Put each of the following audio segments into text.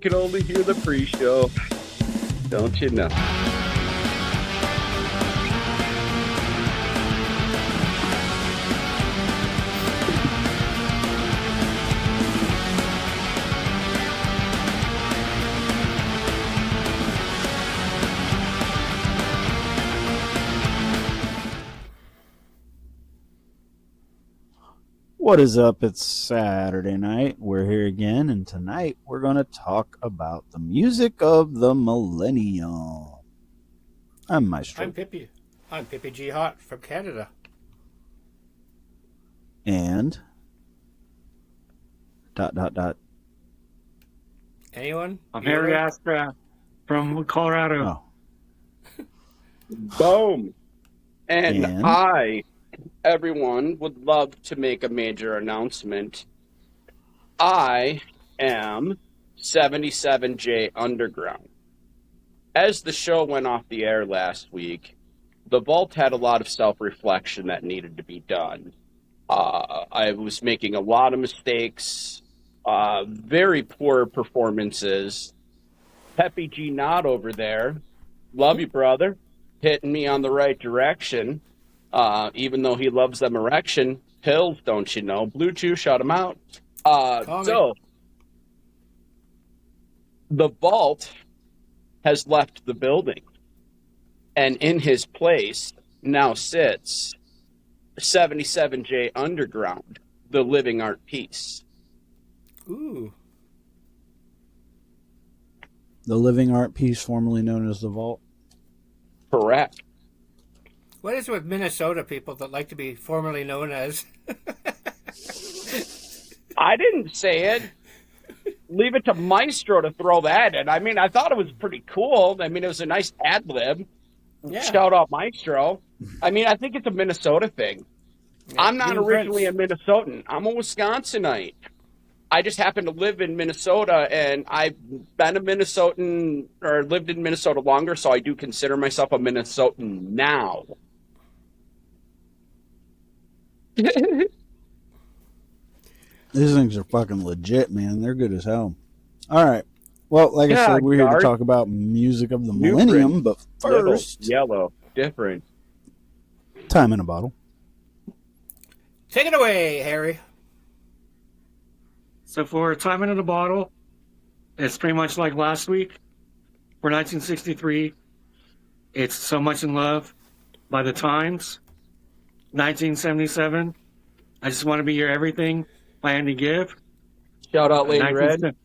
can only hear the pre-show. Don't you know? What is up? It's Saturday night. We're here again, and tonight we're going to talk about the music of the millennium. I'm Maestro. I'm Pippi G. Hot from Canada. And... ... Anyone? I'm Harry Astra from Colorado. Oh. Boom. And everyone, would love to make a major announcement. I am 77J Underground. As the show went off the air last week, the Vault had a lot of self-reflection that needed to be done. I was making a lot of mistakes, very poor performances. Peppy G. Knott over there, love you, brother, hitting me on the right direction. Even though he loves them erection pills, don't you know? Blue Chew, shut him out. So, the Vault has left the building, and in his place now sits 77J Underground, the living art piece. Ooh. The living art piece formerly known as the Vault. Correct. What is it with Minnesota people that like to be formerly known as? I didn't say it. Leave it to Maestro to throw that in. I mean, I thought it was pretty cool. I mean, it was a nice ad lib. Yeah. Shout out Maestro. I mean, I think it's a Minnesota thing. Yeah, I'm not originally a Minnesotan. I'm a Wisconsinite. I just happen to live in Minnesota, and I've been a Minnesotan, or lived in Minnesota longer, so I do consider myself a Minnesotan now. These things are fucking legit, man. They're good as hell. All right. Well, like I said, we're here to talk about music of the millennium, but first... Yellow. Different. Time in a bottle. Take it away, Harry. So for Time in a Bottle, it's pretty much like last week. For 1963, it's So Much in Love by The Times. 1977, I Just Want to Be Your Everything by Andy Gibb. Shout out Lady Red.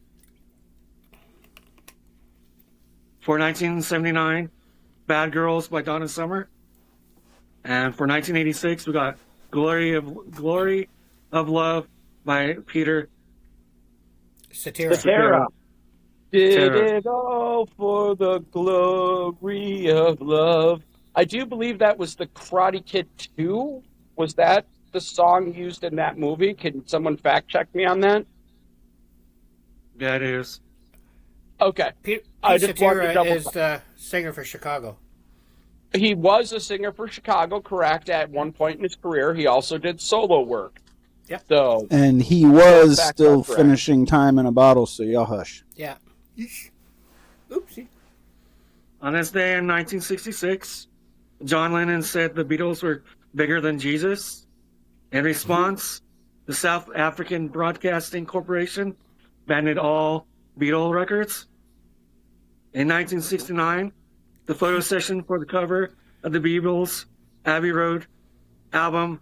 For 1979, Bad Girls by Donna Summer. And for 1986, we got Glory of Love by Peter Cetera. Did it all for the glory of love. I do believe that was the Karate Kid 2. Was that the song used in that movie? Can someone fact check me on that? Yeah, it is. Okay. Pete Cetera is the singer for Chicago. He was a singer for Chicago, correct, at one point in his career. He also did solo work. Yep. So, and he was still finishing Time in a Bottle, so y'all hush. Yeah. Oopsie. On this day in 1966, John Lennon said the Beatles were bigger than Jesus. In response, the South African Broadcasting Corporation banned all Beatle records. In 1969, the photo session for the cover of the Beatles' Abbey Road album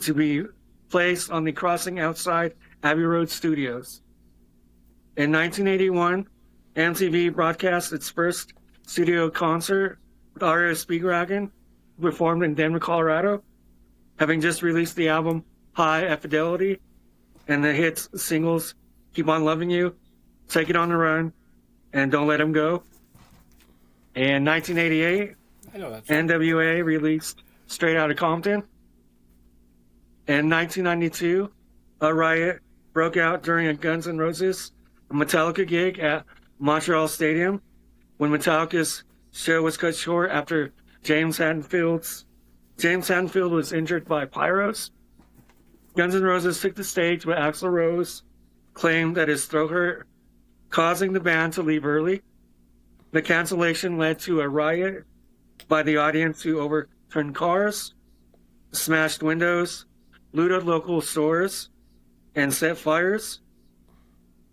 to be placed on the Crossing outside Abbey Road studios. In 1981, MTV broadcast its first studio concert with R.E.O. Speedwagon, performed in Denver, Colorado, having just released the album High Fidelity and the hits singles Keep On Loving You, Take It On the Run, and Don't Let 'Em Go. In 1988, NWA released Straight Outta Compton. In 1992, a riot broke out during a Guns N' Roses Metallica gig at Montreal Stadium when Metallica's show was cut short after James Hetfield was injured by pyros. Guns N' Roses took the stage, but Axl Rose claimed that his throat hurt causing the band to leave early. The cancellation led to a riot by the audience who overturned cars, smashed windows, looted local stores, and set fires.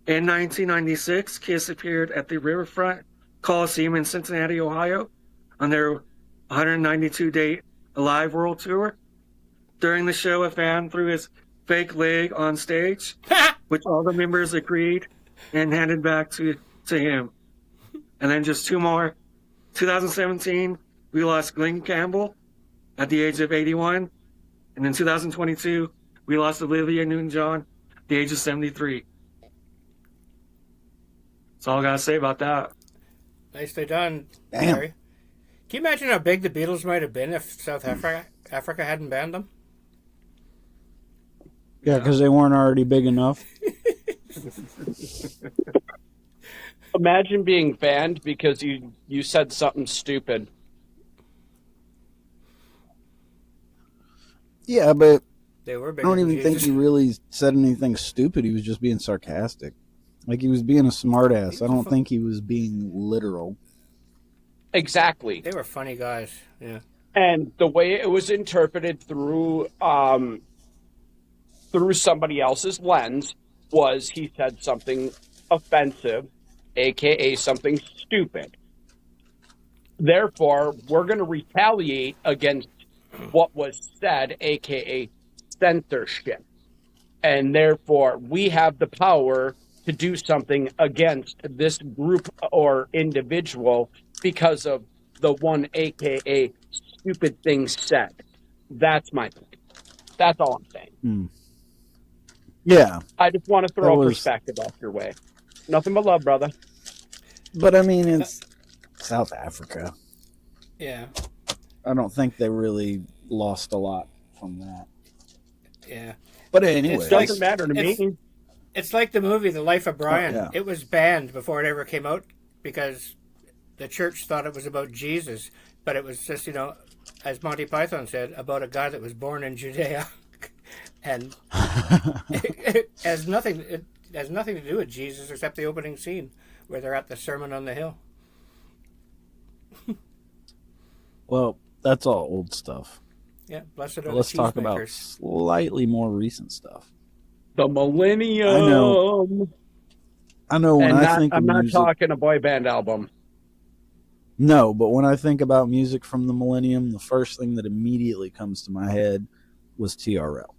In 1996, Kiss appeared at the Riverfront Coliseum in Cincinnati, Ohio, on their 192-date Alive World Tour. During the show, a fan threw his fake leg on stage, which all the members agreed and handed back to him. And then just two more. 2017, we lost Glenn Campbell at the age of 81. And in 2022, we lost Olivia Newton-John at the age of 73. That's all I got to say about that. Nicely done, Damn. Gary. Can you imagine how big the Beatles might have been if South Africa hadn't banned them? Yeah, because they weren't already big enough. Imagine being banned because you said something stupid. Yeah, but They were I big. don't even think he really said anything stupid. He was just being sarcastic. Like, he was being a smartass. I don't think he was being literal. Exactly. They were funny guys. Yeah. And the way it was interpreted through somebody else's lens was he said something offensive, aka something stupid. Therefore, we're going to retaliate against what was said, aka censorship. And therefore, we have the power to do something against this group or individual because of the one, aka stupid thing said. That's my point. That's all I'm saying. Yeah. I just want to throw a perspective off your way. Nothing but love, brother. But, I mean, it's South Africa. Yeah. I don't think they really lost a lot from that. Yeah. But anyway. It doesn't matter to me. It's like the movie The Life of Brian. Oh, yeah. It was banned before it ever came out because the church thought it was about Jesus, but it was just, as Monty Python said, about a guy that was born in Judea. And it has nothing to do with Jesus except the opening scene where they're at the Sermon on the Hill. Well, that's all old stuff. Yeah, blessed are But the let's talk about cheesemakers. slightly more recent stuff. The Millennium. I know when I think of I'm not music, talking a boy band album. No, but when I think about music from the Millennium, the first thing that immediately comes to my head was TRL.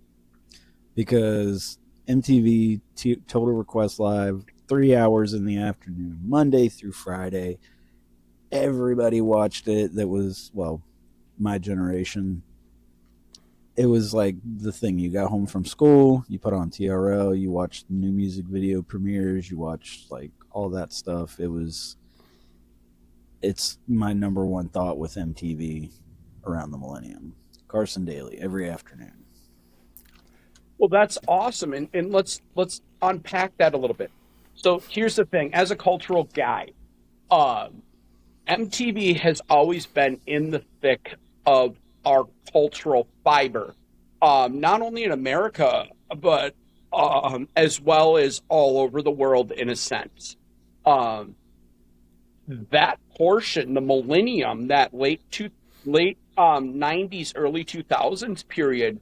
Because MTV Total Request Live, 3 hours in the afternoon, Monday through Friday. Everybody watched it that was, well, my generation. It was like the thing. You got home from school, you put on TRL, you watched new music video premieres, you watched like all that stuff. It's my number one thought with MTV around the Millennium. Carson Daly every afternoon. Well, that's awesome, and let's unpack that a little bit. So here's the thing: as a cultural guy, MTV has always been in the thick of our cultural fiber, not only in America, but as well as all over the world in a sense. That portion, the Millennium, that late 90s, early 2000s period,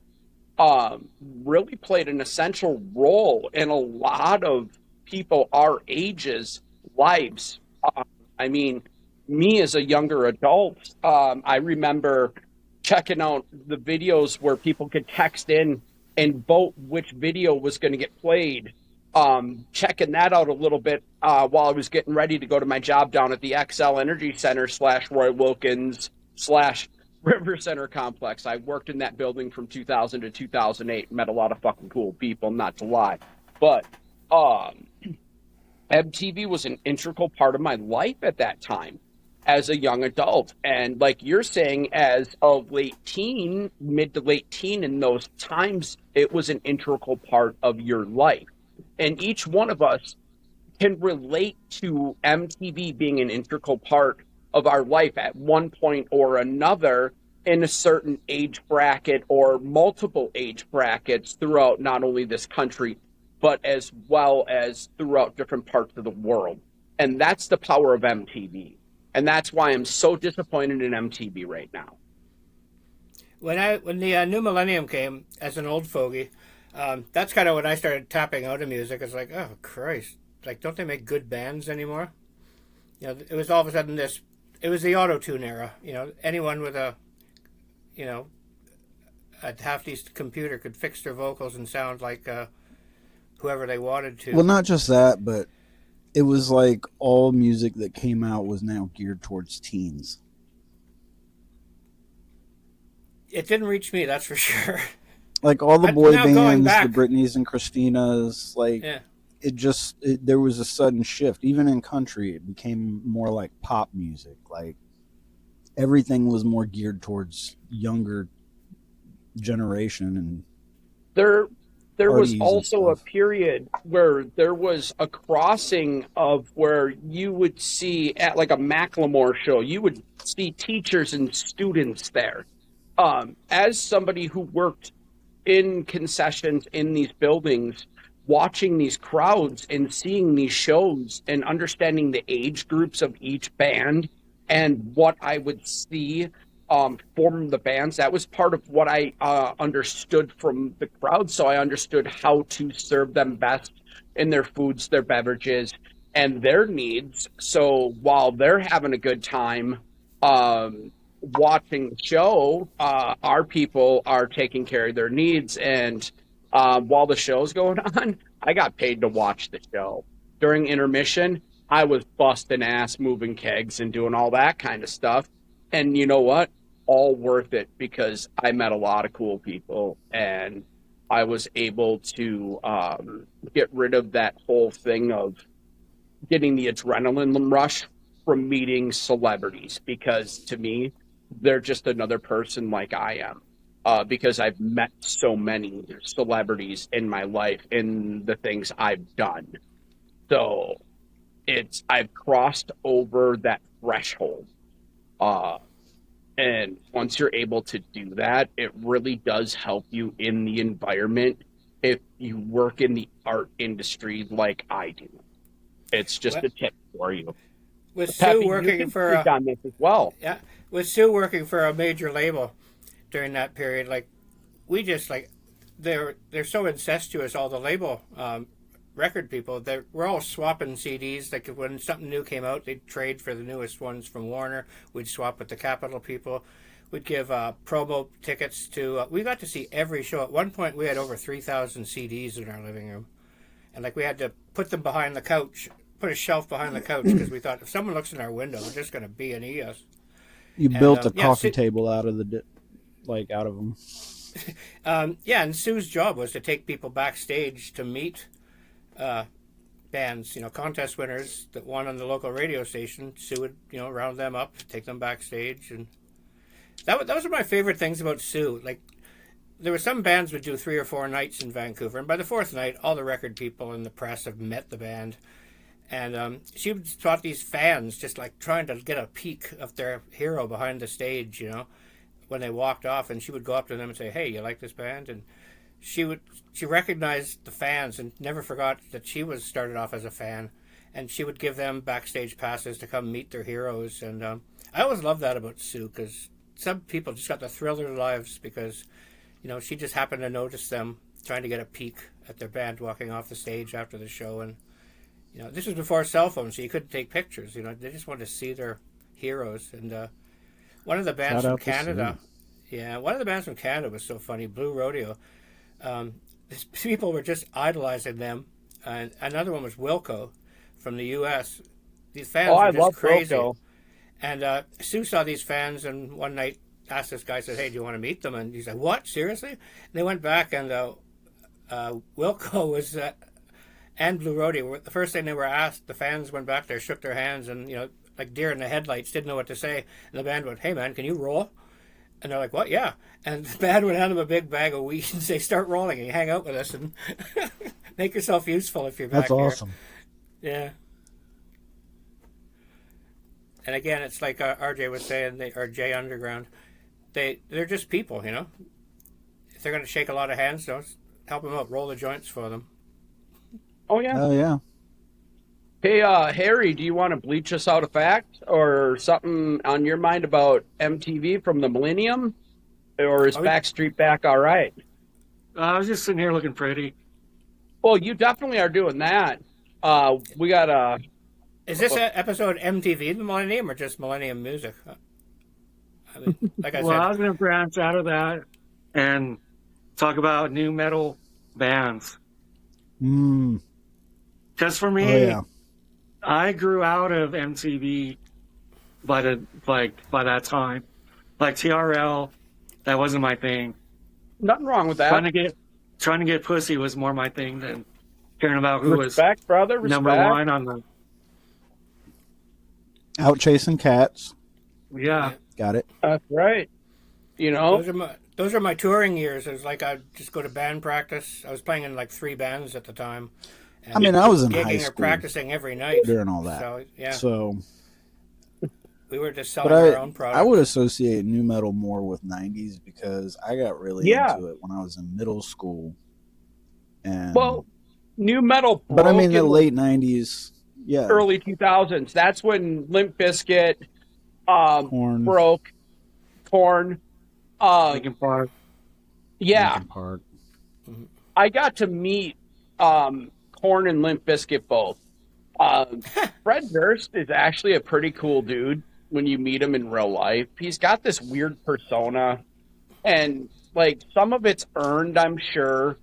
really played an essential role in a lot of people our ages' lives. I mean, me as a younger adult, I remember checking out the videos where people could text in and vote which video was going to get played. Checking that out a little bit while I was getting ready to go to my job down at the XL Energy Center / Roy Wilkins / River Center Complex. I worked in that building from 2000 to 2008, met a lot of fucking cool people, not to lie. But MTV was an integral part of my life at that time as a young adult. And like you're saying, as a mid to late teen in those times, it was an integral part of your life. And each one of us can relate to MTV being an integral part of our life at one point or another in a certain age bracket or multiple age brackets throughout not only this country, but as well as throughout different parts of the world. And that's the power of MTV. And that's why I'm so disappointed in MTV right now. When the new millennium came, as an old fogey, that's kind of when I started tapping out of music. It's like, oh Christ, like, don't they make good bands anymore? You know, it was all of a sudden this. It was the auto-tune era. You know, anyone with a half-decent computer could fix their vocals and sound like whoever they wanted to. Well, not just that, but it was like all music that came out was now geared towards teens. It didn't reach me, that's for sure. Like all the boy bands, the Britneys and Christinas, like there was a sudden shift. Even in country, it became more like pop music. Like everything was more geared towards younger generation. And there was also a period where there was a crossing of where you would see at like a Macklemore show, you would see teachers and students there. As somebody who worked in concessions in these buildings, watching these crowds and seeing these shows and understanding the age groups of each band and what I would see from the bands, that was part of what I understood from the crowd. So I understood how to serve them best in their foods, their beverages, and their needs. So while they're having a good time, watching the show, our people are taking care of their needs, and while the show's going on, I got paid to watch the show. During intermission, I was busting ass, moving kegs, and doing all that kind of stuff. And you know what? All worth it, because I met a lot of cool people, and I was able to get rid of that whole thing of getting the adrenaline rush from meeting celebrities, because to me, they're just another person like I am, because I've met so many celebrities in my life in the things I've done. So I've crossed over that threshold. And once you're able to do that, it really does help you in the environment if you work in the art industry like I do. It's just a tip for you. With Peppy, Sue working for on this as well. Yeah, with Sue working for a major label during that period, like we just like they're so incestuous. All the label record people, we're all swapping CDs. Like when something new came out, they'd trade for the newest ones from Warner. We'd swap with the Capitol people. We'd give promo tickets to. We got to see every show. At one point, we had over 3,000 CDs in our living room, and like we had to put them behind the couch. Put a shelf behind the couch because we thought if someone looks in our window, we're just going to B&E us. You built a coffee table out of out of them. And Sue's job was to take people backstage to meet bands, contest winners that won on the local radio station. Sue would, round them up, take them backstage, and those are my favorite things about Sue. Like, there were some bands would do 3 or 4 nights in Vancouver, and by the 4th night, all the record people and the press have met the band. And she taught these fans just like trying to get a peek of their hero behind the stage, when they walked off. And she would go up to them and say, "Hey, you like this band?" And she recognized the fans and never forgot that she was started off as a fan. And she would give them backstage passes to come meet their heroes. And I always loved that about Sue, because some people just got the thrill of their lives because, she just happened to notice them trying to get a peek at their band walking off the stage after the show. And this was before cell phones, so you couldn't take pictures. They just wanted to see their heroes. And one of the bands from Canada, one of the bands from Canada was so funny, Blue Rodeo. People were just idolizing them. And another one was Wilco from the U.S. These fans were just crazy. Wilco. And Sue saw these fans, and one night asked this guy, said, "Hey, do you want to meet them?" And he said, "What? Seriously?" And they went back, and Wilco was... and Blue Rodeo, the first thing they were asked, the fans went back there, shook their hands, and, like deer in the headlights, didn't know what to say. And the band went, "Hey, man, can you roll?" And they're like, "What? Yeah." And the band would hand them a big bag of weed and say, "Start rolling and you hang out with us and make yourself useful if you're back here." That's awesome. Yeah. And again, it's like RJ was saying, or Jay Underground, they're just people, If they're going to shake a lot of hands, don't help them out, roll the joints for them. Oh yeah. Oh yeah. Hey, Harry, do you want to bleach us out a fact or something on your mind about MTV from the Millennium? Or is Are we, Backstreet Back all right? I was just sitting here looking pretty. Well, you definitely are doing that. We got is this a episode MTV the Millennium or just Millennium Music? I mean, like I Well, I said, was going to branch out of that and talk about new metal bands. Mm. Because for Oh me, yeah. I grew out of MTV by that time. Like TRL, that wasn't my thing. nothing wrong with that. Trying to get pussy was more my thing than caring about who was Respect, brother. number Respect. one on the. Out chasing cats. Yeah. Got it. That's right. You know, those are my touring years. It was like I'd just go to band practice. I was playing in like 3 bands at the time. And I mean, I was in gigging high or school practicing every night during all that. So yeah, So, we were just selling but our own product. I would associate new metal more with '90s because I got really into it when I was in middle school. And well, new metal broke but I mean in the late '90s, yeah, early 2000s. That's when Limp Bizkit Korn, broke. Korn. Linkin Park. Yeah, Linkin Park. I got to meet Korn and Limp Bizkit both. Fred Durst is actually a pretty cool dude when you meet him in real life. He's got this weird persona, and like some of it's earned, I'm sure.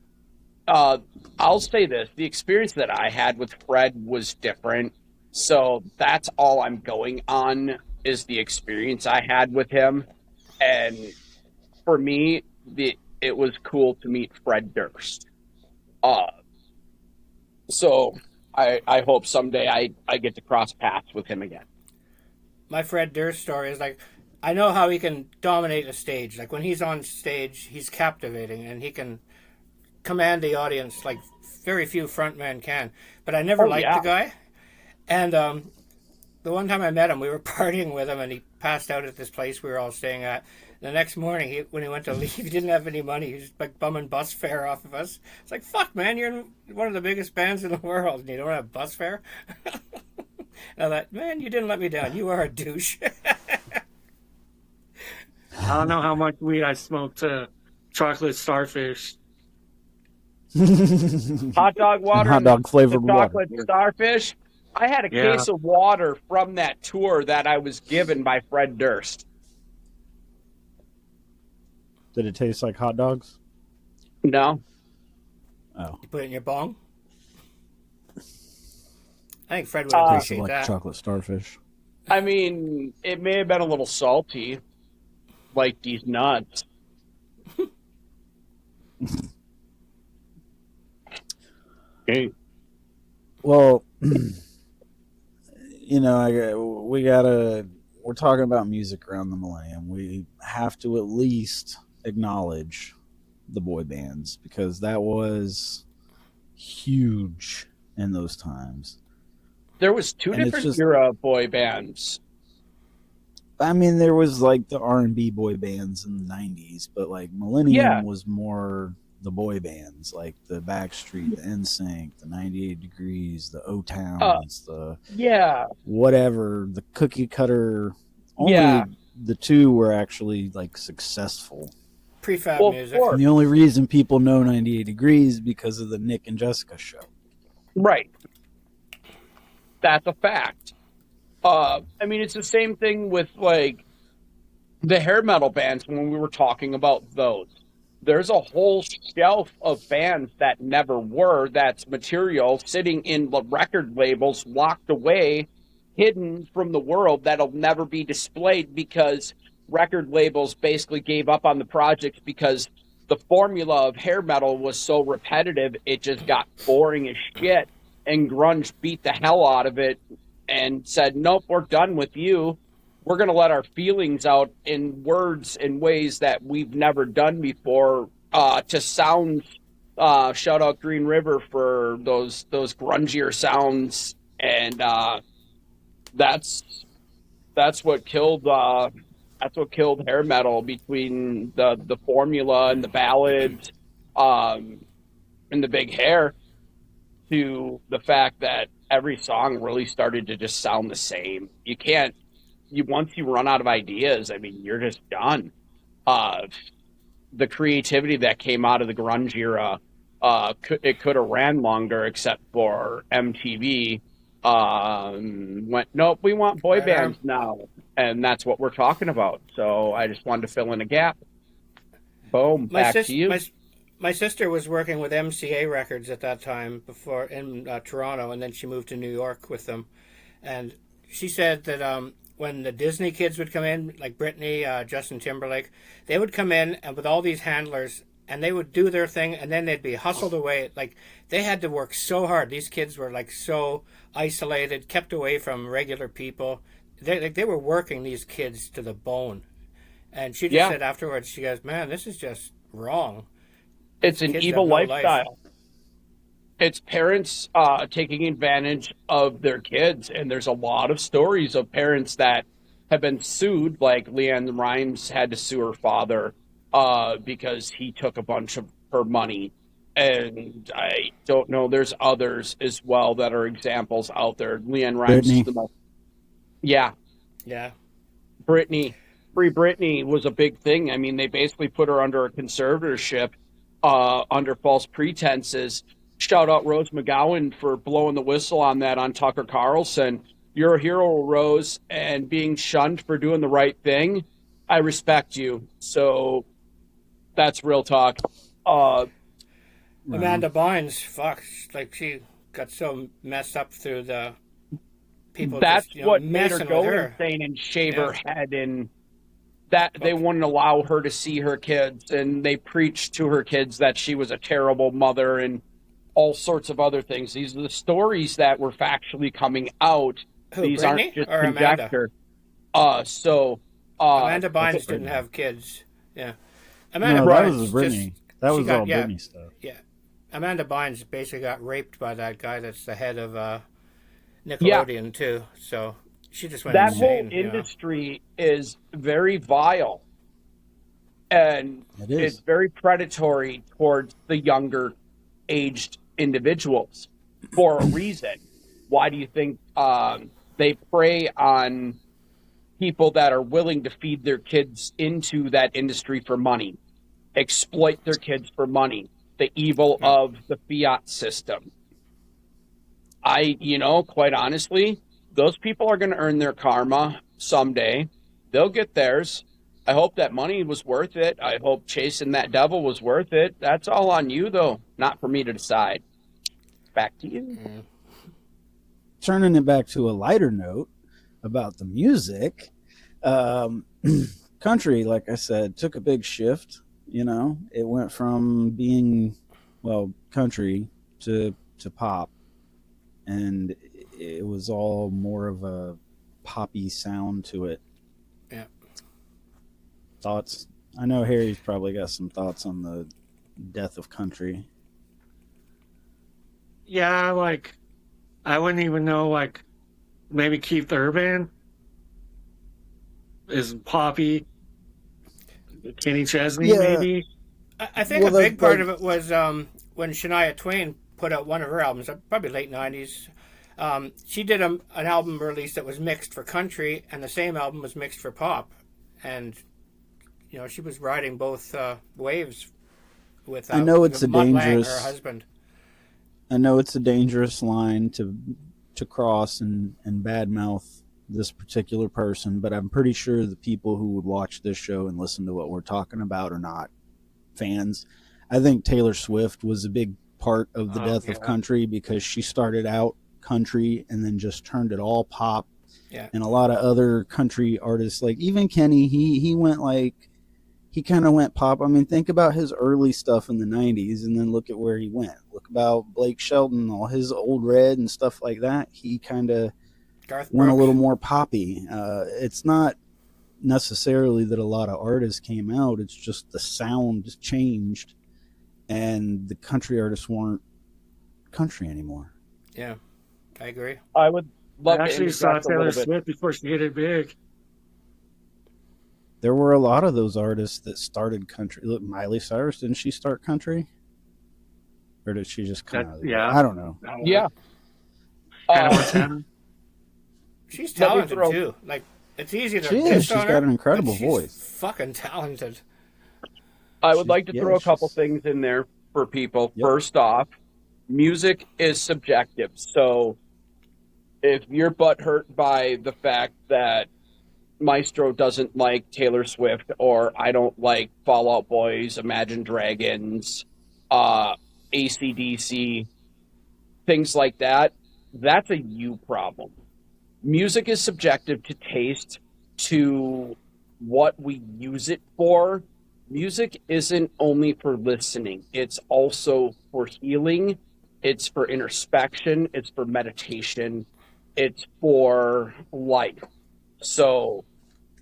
I'll say this: the experience that I had with Fred was different, so that's all I'm going on is the experience I had with him, and for me, it was cool to meet Fred Durst. Uh, so I hope someday I get to cross paths with him again. My Fred Durst story is like, I know how he can dominate a stage. Like when he's on stage, he's captivating and he can command the audience like very few frontmen can. But I never liked the guy. And the one time I met him, we were partying with him and he passed out at this place we were all staying at. The next morning, when he went to leave, he didn't have any money. He was like bumming bus fare off of us. It's like, fuck, man, you're in one of the biggest bands in the world and you don't have bus fare? And I thought, man, you didn't let me down. You are a douche. I don't know how much weed I smoked to chocolate starfish. Hot dog water, hot dog flavored the chocolate water. Starfish. I had a case of water from that tour that I was given by Fred Durst. Did it taste like hot dogs? No. Oh, You put it in your bong? I think Fred would tasted appreciate like that. chocolate starfish. I mean, it may have been a little salty, like these nuts. Okay. Well, you know, we're talking about music around the millennium. We have to at least acknowledge the boy bands because that was huge in those times. There was two And it's different just- era boy bands. I mean, there was like the R&B boy bands in the 90s, but like Millennium was more the boy bands, like the Backstreet, the NSYNC, the 98 Degrees, the O-Towns, the whatever, the cookie cutter. Only the two were actually like successful. Prefab music. Of course. And the only reason people know 98 Degrees is because of the Nick and Jessica show. Right. That's a fact. I mean, it's the same thing with like the hair metal bands when we were talking about those. There's a whole shelf of bands that never were, that's material sitting in the record labels, locked away, hidden from the world, that'll never be displayed because record labels basically gave up on the projects because the formula of hair metal was so repetitive, it just got boring as shit, and grunge beat the hell out of it and said, nope, we're done with you. We're going to let our feelings out in words in ways that we've never done before to sound, shout out Green River for those grungier sounds. And that's what killed hair metal, between the formula and the ballads and the big hair. to the fact that every song really started to just sound the same. You can't, once you run out of ideas, I mean, you're just done. The creativity that came out of the grunge era, it could have ran longer, except for MTV went, nope, we want boy Right on. bands now, and that's what we're talking about. So I just wanted to fill in a gap. Boom, My back to sis, you. my sister was working with MCA Records at that time before in Toronto, and then she moved to New York with them. And she said that when the Disney kids would come in, like Britney, Justin Timberlake, they would come in and with all these handlers, and they would do their thing, and then they'd be hustled away. Like they had to work so hard. These kids were like so isolated, kept away from regular people. They were working these kids to the bone. And she just said afterwards, she goes, "Man, this is just wrong. It's an evil lifestyle. It's parents taking advantage of their kids, and there's a lot of stories of parents that have been sued, like Leanne Rimes had to sue her father because he took a bunch of her money. And I don't know, there's others as well that are examples out there. Leanne Rimes is the most. Yeah. Yeah. Britney. Free Britney was a big thing. I mean, they basically put her under a conservatorship under false pretenses. Shout out Rose McGowan for blowing the whistle on that on Tucker Carlson. You're a hero, Rose, and being shunned for doing the right thing. I respect you. So that's real talk. Amanda Bynes, fuck, like she got so messed up through the people. That's just, what made her messing go with her. insane and shave her head, and that they wouldn't allow her to see her kids, and they preached to her kids that she was a terrible mother and all sorts of other things. These are the stories that were factually coming out. Who, These Britney aren't just or conjecture. Amanda Bynes didn't have kids. Yeah, Amanda no, Bynes that was Britney. That was all Britney stuff. Yeah, Amanda Bynes basically got raped by that guy that's the head of Nickelodeon too. So she just went that insane. whole industry is very vile, and it's very predatory towards the younger aged individuals for a reason. Why do you think they prey on people that are willing to feed their kids into that industry for money, exploit their kids for money? The evil of the fiat system. Quite honestly, those people are going to earn their karma someday. They'll get theirs. I hope that money was worth it. I hope chasing that devil was worth it. That's all on you, though, not for me to decide. Back to you. Turning it back to a lighter note about the music, country, like I said, took a big shift. It went from being, country to pop, and it was all more of a poppy sound to it. Yeah. Thoughts? I know Harry's probably got some thoughts on the death of country. Yeah, I wouldn't even know, maybe Keith Urban is poppy. Kenny Chesney, maybe. I think a big part of it was when Shania Twain put out one of her albums, probably late 90s. She did an album release that was mixed for country, and the same album was mixed for pop. And, she was riding both waves with I know it's Mutt Lange, dangerous. her husband. I know it's a dangerous line to cross and badmouth this particular person, but I'm pretty sure the people who would watch this show and listen to what we're talking about are not fans. I think Taylor Swift was a big part of the death of country because she started out country and then just turned it all pop. Yeah. And a lot of other country artists, like even Kenny, he went he kind of went pop. I mean, think about his early stuff in the 90s and then look at where he went. Look about Blake Shelton, all his Old Red and stuff like that. He kind of went a little more poppy. It's not necessarily that a lot of artists came out. It's just the sound changed and the country artists weren't country anymore. Yeah, I agree. I would love I actually saw Taylor Swift before she hit it big. There were a lot of those artists that started country. Look, Miley Cyrus, didn't she start country? or did she just come out of the Yeah. I don't know. Yeah. Hannah Montana. She's Let me talented throw- too. Like, it's easy to She is. diss She's on got her, an incredible but she's voice. fucking talented. I would like to throw a couple she's- things in there for people. Yep. First off, music is subjective. So if you're butthurt by the fact that Maestro doesn't like Taylor Swift, or I don't like Fall Out Boys, Imagine Dragons, AC/DC, things like that, that's a you problem. Music is subjective to taste, to what we use it for. Music isn't only for listening, it's also for healing, it's for introspection, it's for meditation, it's for life. So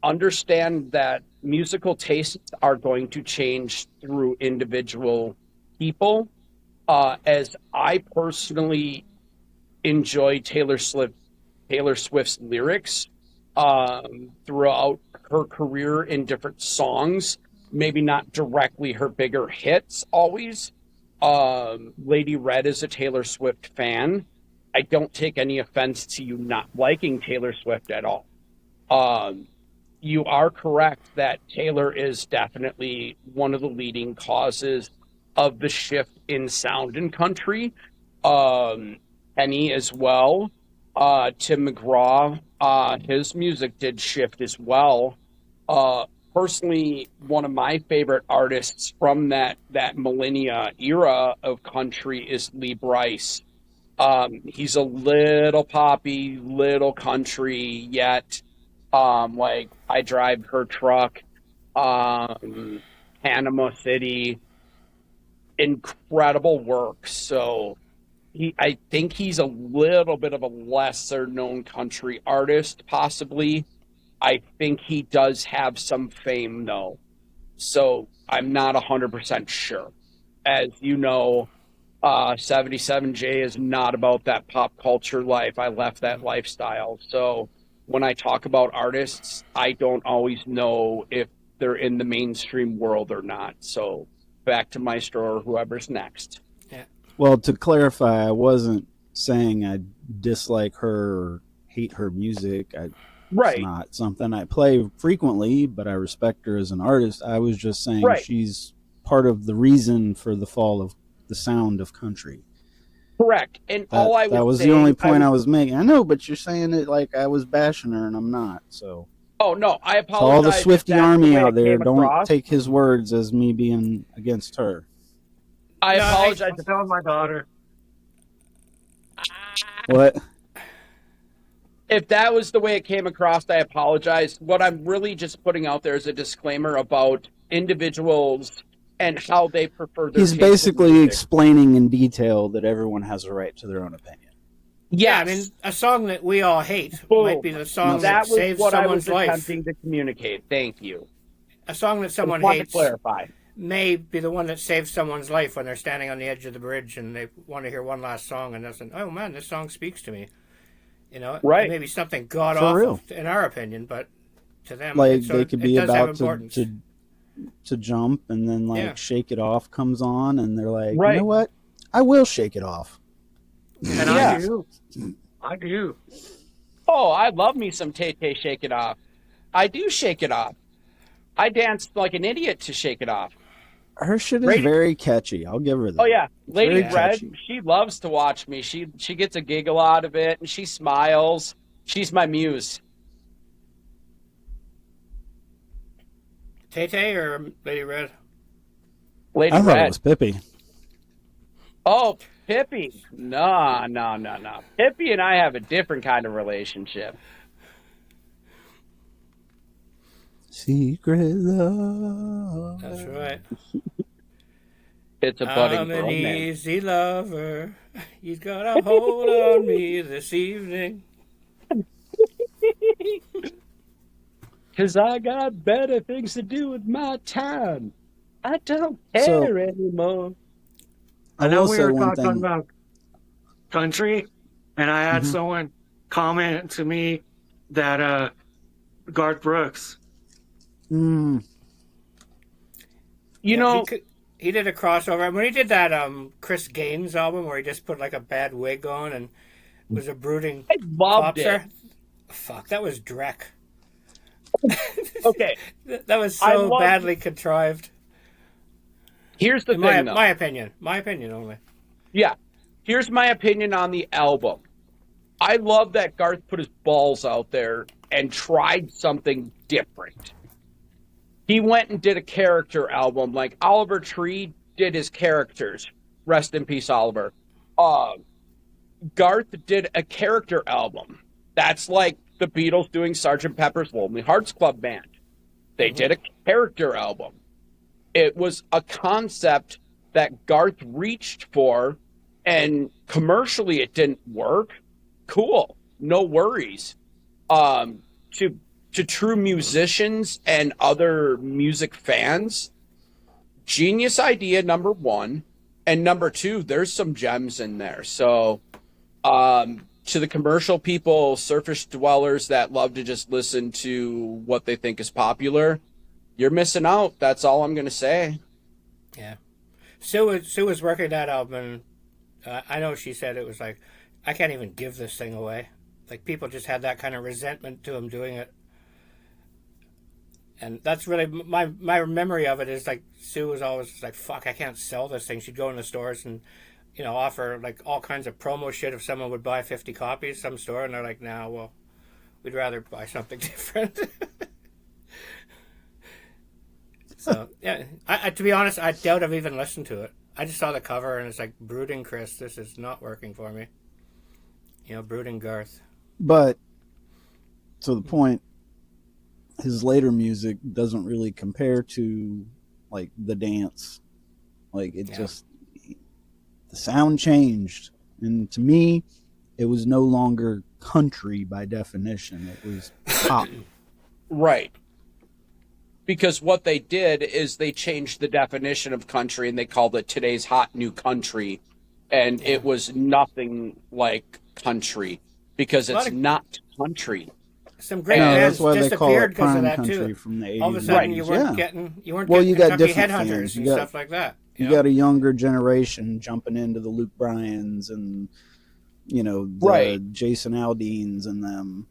understand that musical tastes are going to change through individual people. As I personally enjoy Taylor Swift's lyrics throughout her career in different songs, maybe not directly her bigger hits always. Lady Red is a Taylor Swift fan. I don't take any offense to you not liking Taylor Swift at all. You are correct that Taylor is definitely one of the leading causes of the shift in sound in country. Penny as well. Tim McGraw, his music did shift as well. Personally, one of my favorite artists from that millennia era of country is Lee Brice. He's a little poppy, little country, yet like I Drive Her Truck, Panama City, incredible work. So I think he's a little bit of a lesser known country artist, possibly. I think he does have some fame though. So I'm not 100% sure. As you know, 77J is not about that pop culture life. I left that lifestyle. So when I talk about artists, I don't always know if they're in the mainstream world or not. So back to Maestro or whoever's next. Yeah. Well, to clarify, I wasn't saying I dislike her or hate her music. Right. It's not something I play frequently, but I respect her as an artist. I was just saying she's part of the reason for the fall of the sound of country. Correct. And that was the only point I was making. I know, but you're saying it like I was bashing her, and I'm not. So. Oh no, I apologize. So all the Swiftie army out there, don't across. take his words as me being against her. I apologize. I'm telling my daughter. What? If that was the way it came across, I apologize. What I'm really just putting out there is a disclaimer about individuals and how they prefer their He's taste basically in music. explaining in detail that everyone has a right to their own opinion. Yeah, I mean, a song that we all hate might be the song that was saves what someone's I was life. attempting to communicate. Thank you. A song that someone I just wanted hates to clarify. may be the one that saves someone's life when they're standing on the edge of the bridge and they want to hear one last song and they're saying, oh man, this song speaks to me. You know, right. It may be something god For awful real. in our opinion, but to them, Like they could be about to to jump, and then like Shake It Off comes on, and they're like, Right. you know what? I will shake it off. And Yeah. I do. Oh, I love me some Tay-Tay Shake It Off. I do shake it off. I danced like an idiot to Shake It Off. Her shit is Lady- very catchy. I'll give her that. Oh yeah, Lady Very Red, catchy. she loves to watch me. She gets a giggle out of it, and she smiles. She's my muse. Tay-Tay or Lady Red? Lady I thought Red. it was Pippi. Oh, Pippi. No. Pippi and I have a different kind of relationship. Secret love. That's right. It's a budding I'm an romance. easy lover. You got a hold on me this evening. 'Cause I got better things to do with my time. I don't care So- anymore. I I know will we say were one talking thing. about country, and I had Mhm. someone comment to me that Garth Brooks. Mm, You know, he did a crossover. When he did that Chris Gaines album where he just put like a bad wig on and was a brooding I loved popster. it. Fuck, that was Drek. Okay. That was so badly contrived. Here's the thing, though. My opinion. My opinion only. Yeah. Here's my opinion on the album. I love that Garth put his balls out there and tried something different. He went and did a character album, like Oliver Tree did his characters. Rest in peace, Oliver. Garth did a character album. That's like the Beatles doing Sgt. Pepper's Lonely Hearts Club Band. They did a character album. It was a concept that Garth reached for, and commercially it didn't work. Cool. No worries. To true musicians and other music fans, genius idea, number one. And number two, there's some gems in there. So to the commercial people, surface dwellers that love to just listen to what they think is popular, you're missing out. That's all I'm going to say. Yeah. Sue was working that album, and I know she said it was like, I can't even give this thing away. Like, people just had that kind of resentment to him doing it. And that's really my memory of it is like Sue was always like, fuck, I can't sell this thing. She'd go in the stores and, offer like all kinds of promo shit if someone would buy 50 copies, some store, and they're like, nah, well, we'd rather buy something different. So, yeah, I to be honest, I doubt I've even listened to it. I just saw the cover and it's like, brooding Chris, this is not working for me. Brooding Garth. But to the point, his later music doesn't really compare to like the dance. Like it just, the sound changed. And to me, it was no longer country by definition. It was pop. Right. Because what they did is they changed the definition of country and they called it today's hot new country. And it was nothing like country because it's not country. Some great bands disappeared because of that country too. From the 80s. All of a sudden, you weren't getting Kentucky Headhunters and stuff like that. You got a younger generation jumping into the Luke Bryans and the Jason Aldeans and them.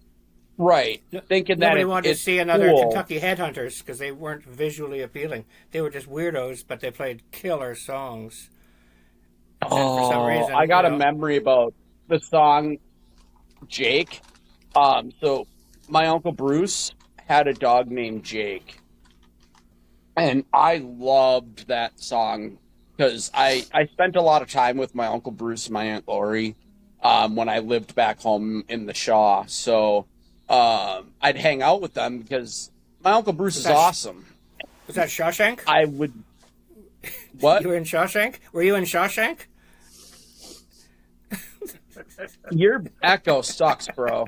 Right, thinking that nobody wanted to see another Kentucky Headhunters because they weren't visually appealing. They were just weirdos, but they played killer songs. And for some reason, I got a memory about the song Jake. So my Uncle Bruce had a dog named Jake. And I loved that song because I spent a lot of time with my Uncle Bruce and my Aunt Lori when I lived back home in the Shaw. So I'd hang out with them because my Uncle Bruce is awesome. Was that Shawshank? I would... What? You were in Shawshank? Were you in Shawshank? Your echo sucks, bro.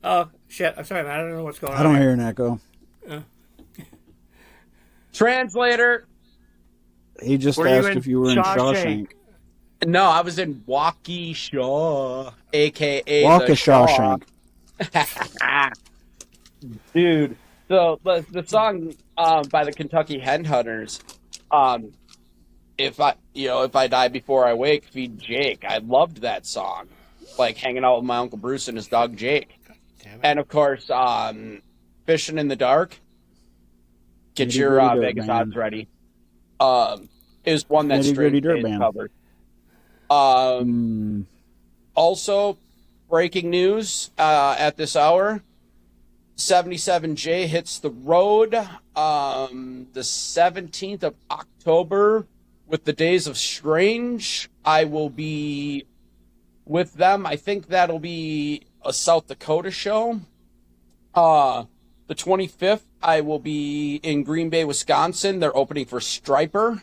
Oh, shit. I'm sorry, man. I don't know what's going on. I don't hear an echo. Translator. He just asked if you were in Shawshank. No, I was in Waukesha, a.k.a. Waukesha. Dude, so the song by the Kentucky Headhunters, if I die before I wake, feed Jake. I loved that song, like hanging out with my Uncle Bruce and his dog Jake. And of course, Fishing in the Dark. Get your Vegas odds ready. Is one that Strange Days covered. Also, breaking news at this hour: 77J hits the road the 17th of October with the Days of Strange. I will be with them. I think that'll be a South Dakota show. The 25th, I will be in Green Bay, Wisconsin. They're opening for Striper.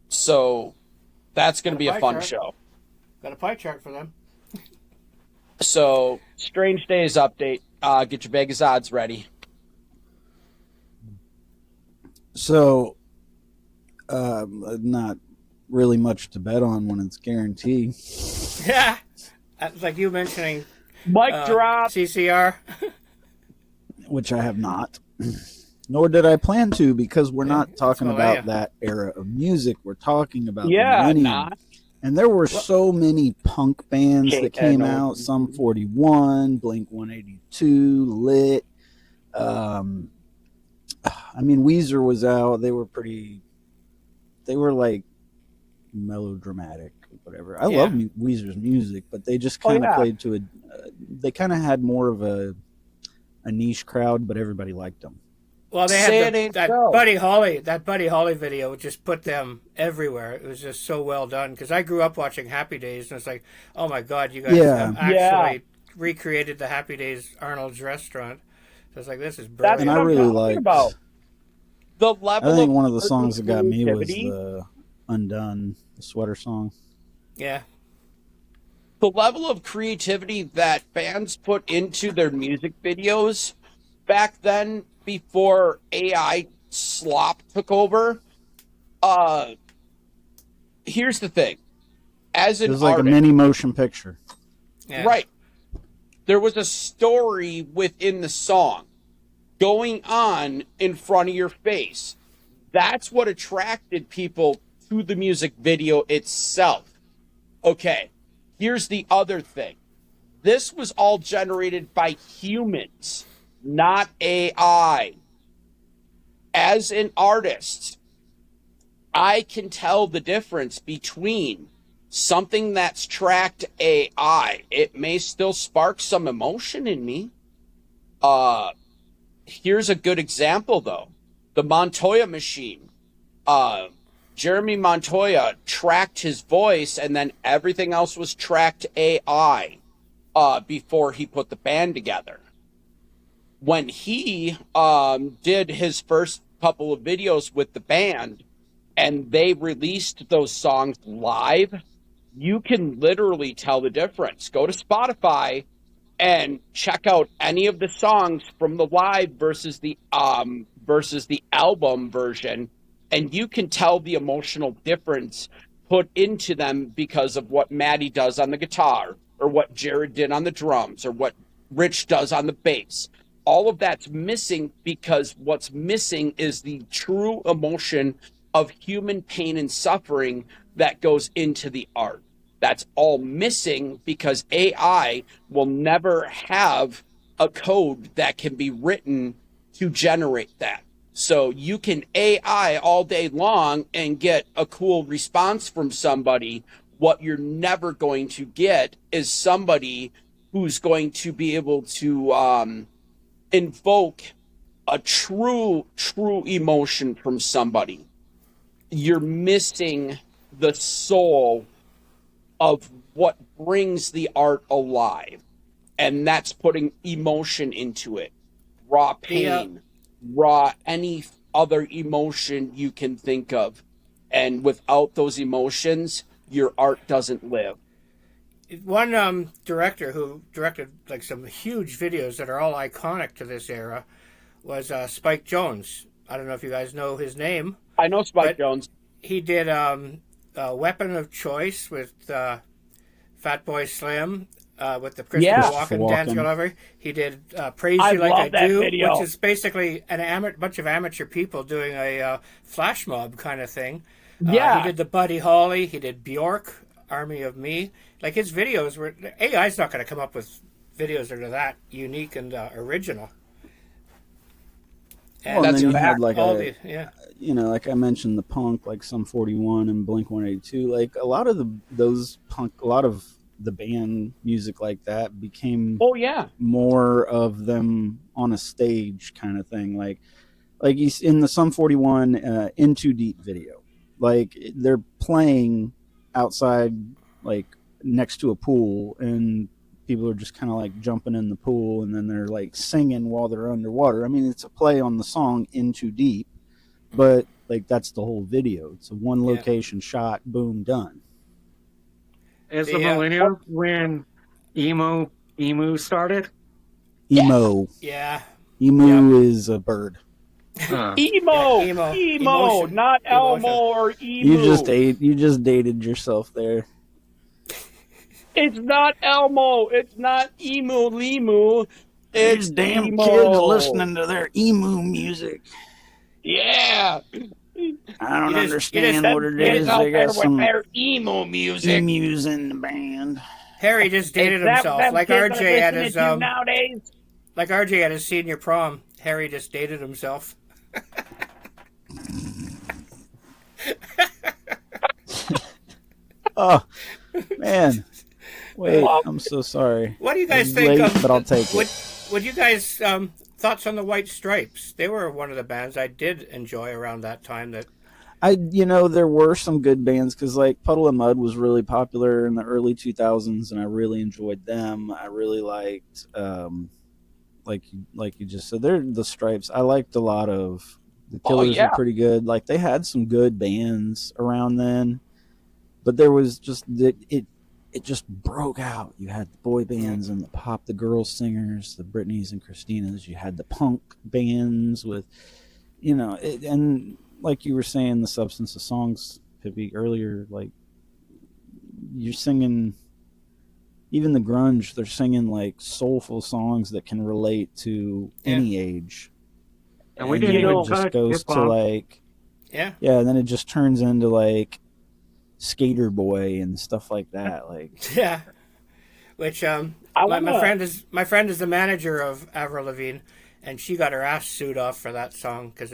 So that's going to be a fun show. Got a pie chart for them. So, Strange Days update. Get your Vegas odds ready. So, not really much to bet on when it's guaranteed. Yeah. Like you mentioning Mic drop. CCR. Which I have not. Nor did I plan to, because we're Yeah, not talking that's about Millennium. that era of music. We're talking about the Yeah, millennium. not And there were so many punk bands that came out. KNO. Some 41, Blink 182, Lit. Um, I mean, Weezer was out. They were like melodramatic, whatever. I love Weezer's music, but they just kind of played to they kind of had more of a niche crowd, but everybody liked them. Well, they Say had it ain't that so. Buddy Holly video just put them everywhere. It was just so well done because I grew up watching Happy Days, and it's like, oh my God, you guys have actually recreated the Happy Days Arnold's restaurant. So it's like, this is brilliant. And I really liked about. The level I think of one of the songs that got me was creativity. the Undone, the sweater song. Yeah. The level of creativity that bands put into their music videos back then, before AI slop took over. Here's the thing. As an It was like artist, a mini motion picture. Yeah. right? There was a story within the song going on in front of your face. That's what attracted people to the music video itself. Okay, here's the other thing. This was all generated by humans, not AI. As an artist, I can tell the difference between something that's tracked AI. It may still spark some emotion in me. Here's a good example, though. The Montoya Machine. Jeremy Montoya tracked his voice, and then everything else was tracked AI before he put the band together. When he did his first couple of videos with the band, and they released those songs live, you can literally tell the difference. Go to Spotify and check out any of the songs from the live versus the album version, and you can tell the emotional difference put into them because of what Maddie does on the guitar, or what Jared did on the drums, or what Rich does on the bass. All of that's missing because what's missing is the true emotion of human pain and suffering that goes into the art. That's all missing because AI will never have a code that can be written to generate that. So you can AI all day long and get a cool response from somebody. What you're never going to get is somebody who's going to be able to invoke a true emotion from somebody. You're missing the soul of what brings the art alive, and that's putting emotion into it. Raw pain, raw any other emotion you can think of. And without those emotions, your art doesn't live. One director who directed like some huge videos that are all iconic to this era was Spike Jonze. I don't know if you guys know his name. I know Spike Jonze. He did Weapon of Choice with Fatboy Slim, with the Christopher Walken dance all over. He did Praise You Like I Do, which is basically bunch of amateur people doing a flash mob kind of thing. He did the Buddy Holly. He did Bjork, Army of Me. Like, his videos were... AI's not going to come up with videos that are that unique and original. And then you had like like I mentioned, the punk, like Sum 41 and Blink 182. Like a lot of the band music like that became more of them on a stage kind of thing. Like in the Sum 41 In Too Deep video, like they're playing outside, like next to a pool, and people are just kind of like jumping in the pool, and then they're like singing while they're underwater. I mean, it's a play on the song In Too Deep, but like that's the whole video. It's a one location shot, boom, done. Is the millennium when emu started? Emo. Yeah. Emu is a bird. Emo, not Elmo or emu. You just dated yourself there. It's not Elmo. It's not Emu Limu. It's These damn emo. kids listening to their emu music. Yeah. I don't You just- understand what it Kids is. out They there got with some their emo music. emus in the band. Harry just dated Is that what himself, them like kids are RJ at listening his to nowadays? like RJ at his senior prom. Harry just dated himself. Oh, man. Wait, I'm so sorry. What do you guys It's think? late, but I'll take it. Would you guys thoughts on the White Stripes? They were one of the bands I did enjoy around that time. That There were some good bands because like Puddle of Mud was really popular in the early 2000s, and I really enjoyed them. I really liked, like you just said, they're the Stripes. I liked a lot of the Killers yeah. were pretty good. Like they had some good bands around then, but there was just it just broke out. You had the boy bands and the girl singers, the Britneys and Christinas. You had the punk bands with, and like you were saying, the substance of songs, Pippi, earlier, like you're singing, even the grunge, they're singing like soulful songs that can relate to any age. And we didn't even it just touch goes to hip-hop. like, yeah. and then it just turns into like Skater Boy and stuff like that. Like, Yeah, which my friend is the manager of Avril Lavigne, and she got her ass sued off for that song because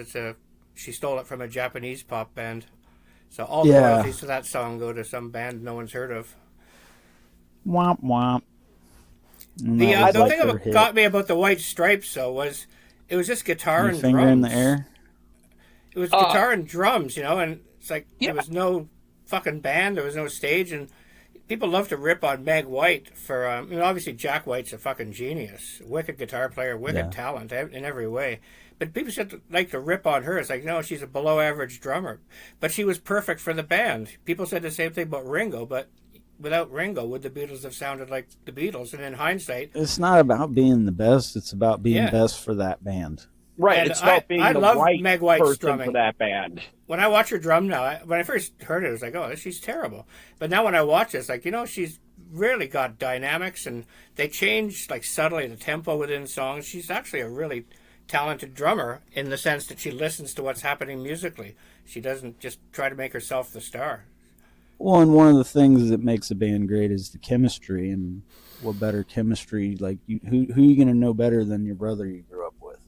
she stole it from a Japanese pop band. So all the royalties to that song go to some band no one's heard of. womp womp. And The that was like thing their that hit. got me about the White Stripes though was it was just guitar Your and finger drums. in the air. It was guitar and drums, and it's like there was no fucking band, there was no stage, and people love to rip on Meg White for, obviously Jack White's a fucking genius, wicked guitar player, wicked talent in every way. But people should like to rip on her. It's like, no, she's a below average drummer. But she was perfect for the band. People said the same thing about Ringo, but without Ringo, would the Beatles have sounded like the Beatles? And in hindsight, It's not about being the best. It's about being best for that band. Right. And It's about being I the love right Meg White's person drumming. for that band. when I watch her drum now, when I first heard it, I was like, oh, she's terrible. But now when I watch it, it's like, she's really got dynamics, and they change like subtly the tempo within songs. She's actually a really talented drummer in the sense that she listens to what's happening musically. She doesn't just try to make herself the star. Well, and one of the things that makes a band great is the chemistry, and what better chemistry? Like, who are you going to know better than your brother you grew up with?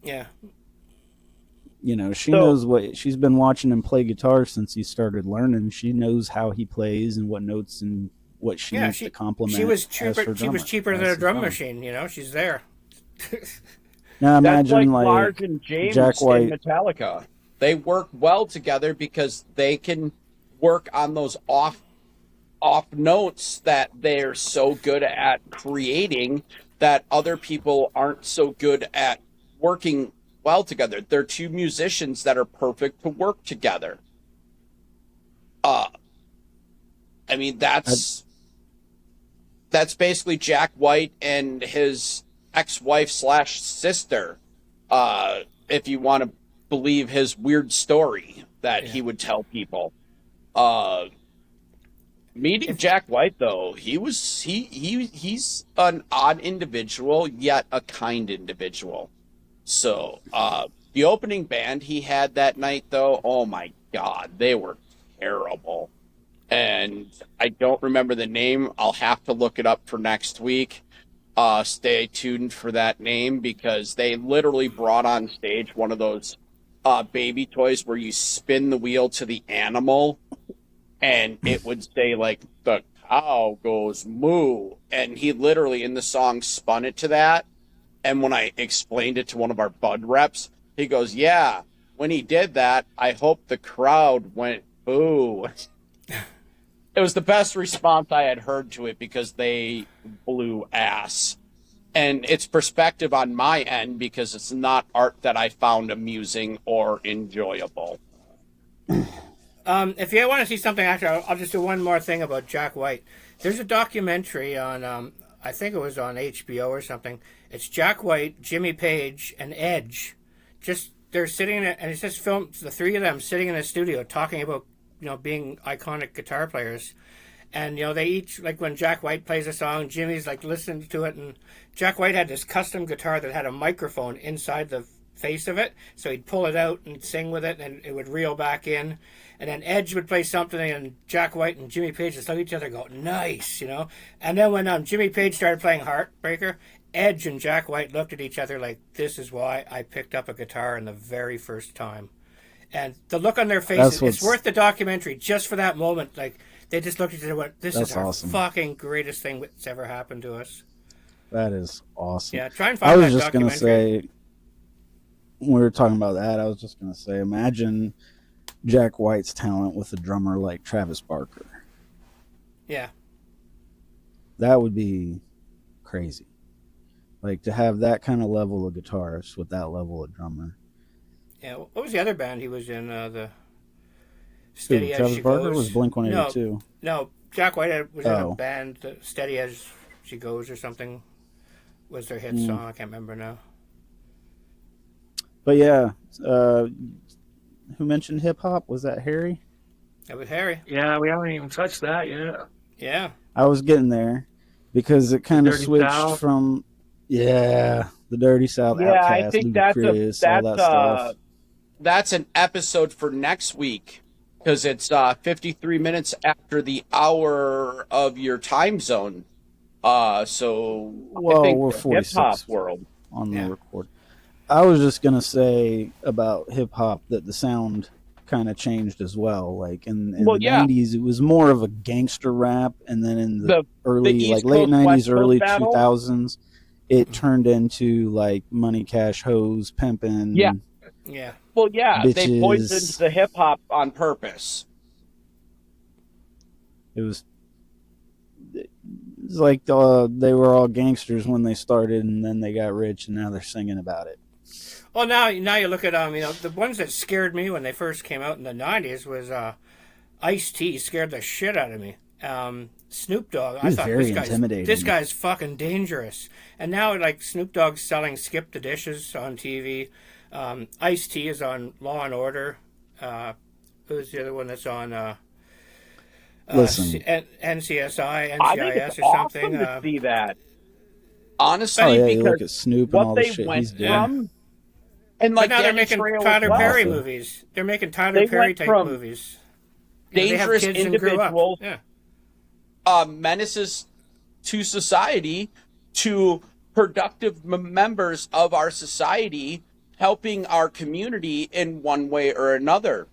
Yeah. She knows what she's been watching him play guitar since he started learning. She knows how he plays and what notes and what she needs to complement. She was as cheaper. her She was drummer, cheaper as than a the drum drummer. machine. She's there. Now That's imagine like like Lars and James Jack White. in Metallica. They work well together because they can work on those off notes that they're so good at creating that other people aren't so good at working well together. They're two musicians that are perfect to work together. I mean, that's basically Jack White and his ex-wife / sister, if you want to believe his weird story that he would tell people. Meeting Jack White, though, he's an odd individual, yet a kind individual. So, the opening band he had that night, though, oh my God, they were terrible. And I don't remember the name. I'll have to look it up for next week. Stay tuned for that name, because they literally brought on stage one of those baby toys where you spin the wheel to the animal, and it would say, like, the cow goes moo. And he literally, in the song, spun it to that. And when I explained it to one of our bud reps, he goes, yeah, when he did that, I hope the crowd went boo. It was the best response I had heard to it, because they blew ass. And it's perspective on my end, because it's not art that I found amusing or enjoyable. If you want to see something, actually, I'll just do one more thing about Jack White. There's a documentary on, I think it was on HBO or something. It's Jack White, Jimmy Page, and Edge. They're sitting in it, and it's just filmed, the three of them sitting in a studio talking about, being iconic guitar players. And, they each, like when Jack White plays a song, Jimmy's like listening to it. And Jack White had this custom guitar that had a microphone inside the face of it. So he'd pull it out and sing with it, and it would reel back in. And then Edge would play something, and Jack White and Jimmy Page just look at each other and go, nice, And then when Jimmy Page started playing Heartbreaker, Edge and Jack White looked at each other like, this is why I picked up a guitar in the very first time. And the look on their faces, it's worth the documentary just for that moment. Like, they just looked at each other and went, this is our awesome. Fucking greatest thing that's ever happened to us. That is awesome. Yeah, try and find that documentary. I was just going to say, when we were talking about that, I was just going to say, imagine Jack White's talent with a drummer like Travis Barker. Yeah. That would be crazy. Like, to have that kind of level of guitarist with that level of drummer. Yeah, what was the other band he was in? The Steady as Travis She Barker Goes. was Blink-182. No, Jack White was in a band, Steady as She Goes or something, was their hit song. I can't remember now. But yeah, who mentioned hip hop? Was that Harry? That was Harry. Yeah, we haven't even touched that yet. Yeah. I was getting there because it kind of switched South. from the Dirty South. Yeah, Outkast, I think Ludacris, all that stuff. That's an episode for next week because it's 53 minutes after the hour of your time zone. So Well, I think we're the 46 hip-hop world. on the record. I was just gonna say about hip hop that the sound kind of changed as well. Like in the 90s, it was more of a gangster rap, and then in the early, like late 90s, early 2000s, it turned into like Money, Cash, Hoes, pimping. Yeah. Well, bitches. They poisoned the hip hop on purpose. It was like they were all gangsters when they started, and then they got rich, and now they're singing about it. Well, now you look at the ones that scared me when they first came out in the 90s was Ice-T scared the shit out of me. Snoop Dogg, I thought very intimidating. This guy's fucking dangerous. And now like Snoop Dogg's selling Skip the Dishes on TV. Ice-T is on Law and Order. Who's the other one that's on Listen, NCSI, I think NCIS it's or something? Awesome to see that. Honestly, you because look at Snoop and all the shit he's doing. From, and like but now they're making Tyler Perry movies. They're making Tyler Perry type movies. Dangerous individuals, yeah. Menaces to society, to productive members of our society, helping our community in one way or another.